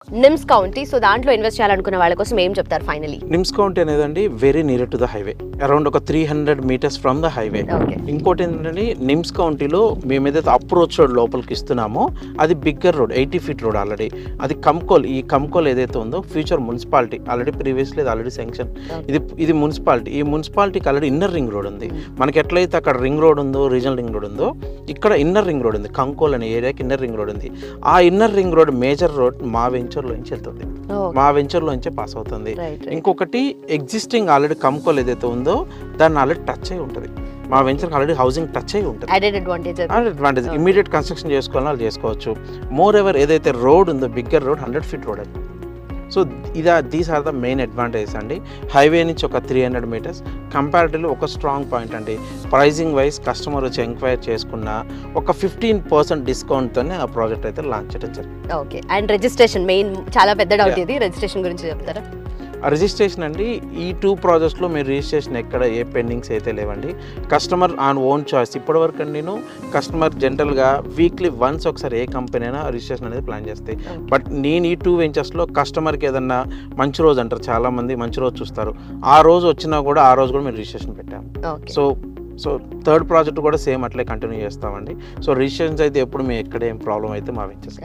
NIMS County, so దాంట్లో invest చేయాలనుకున్న వాళ్ళ కోసం ఏం చెప్తారు ఫైనలీ? నిమ్స్ కౌంటీ అనేదండి very near to the highway, around ఒక 300 మీటర్స్ ఫ్రమ్ ద హైవే. ఇంకోటి ఏంటంటే నిమ్స్ కౌంటీలో మేము ఏదైతే అప్రోచ్ రోడ్ లోపలికి ఇస్తున్నామో అది bigger road, 80 feet road already. అది కంకోల్, ఈ కంకోల్ ఏదైతే ఉందో future municipality, already previously already sanction. ఇది మున్సిపాలిటీ, ఈ మున్సిపాలిటీకి ఆల్రెడీ ఇన్నర్ రింగ్ రోడ్ ఉంది. మనకి ఎట్లయితే అక్కడ రింగ్ రోడ్ ఉందో, రీజనల్ రింగ్ రోడ్ ఉందో, ఇక్కడ ఇన్నర్ రింగ్ రోడ్ ఉంది. కంకోల్ అనే ఏరియాకి ఇన్నర్ రింగ్ రోడ్ ఉంది. ఆ inner ring road major road మా వెంచర్లో నుంచి వెళ్తుంది, మా వెంచర్లో నుంచే పాస్ అవుతుంది. ఇంకొకటి ఎగ్జిస్టింగ్ ఆల్రెడీ కంకోల్ ఏదైతే ఉందో దాన్ని ఆల్రెడీ టచ్ అయి ఉంటుంది. మా వెంచర్కి ఆల్రెడీ హౌసింగ్ టచ్ అయి ఉంటుంది. అడ్వాంటేజ్ ఇమీడియట్ కన్స్ట్రక్షన్ చేసుకోవాలని వాళ్ళు చేసుకోవచ్చు. మోర్ ఎవర్ ఏదైతే రోడ్ ఉందో బిగ్గర్ రోడ్, 100 feet రోడ్ అది. So these are the main advantages అండి. హైవే నుంచి ఒక 300 meters, కంపారిటివ్లీ ఒక స్ట్రాంగ్ పాయింట్ అండి. ప్రైజింగ్ వైజ్ కస్టమర్ వచ్చి ఎంక్వైరీ చేసుకున్న ఒక 15% డిస్కౌంట్తోనే ఆ ప్రాజెక్ట్ అయితే లాంచ్ చేయడం జరిగింది. ఓకే, అండ్ రిజిస్ట్రేషన్ మెయిన్ చాలా పెద్ద డౌట్ ఇది, రిజిస్ట్రేషన్ గురించి చెప్తారా? రిజిస్ట్రేషన్ అండి, ఈ 2 projectsలో మీరు రిజిస్ట్రేషన్ ఎక్కడ ఏ పెండింగ్స్ అయితే లేవండి. Customer on own choice. ఇప్పటివరకు నేను కస్టమర్ జనరల్గా వీక్లీ వన్స్ ఒకసారి ఏ కంపెనీ అయినా రిజిస్ట్రేషన్ అనేది ప్లాన్ చేస్తాయి. బట్ నేను ఈ 2 వెంచర్స్లో కస్టమర్కి ఏదన్నా మంచి రోజు అంటారు, చాలామంది మంచి రోజు చూస్తారు, ఆ రోజు వచ్చినా కూడా ఆ రోజు కూడా మేము రిజిస్ట్రేషన్ పెట్టాము. సో థర్డ్ ప్రాజెక్ట్ కూడా సేమ్ అట్లే కంటిన్యూ చేస్తామండి. సో రిజిస్ట్రేషన్స్ అయితే ఎప్పుడు మేము ఎక్కడ ఏం ప్రాబ్లం అయితే మా వెంచర్స్.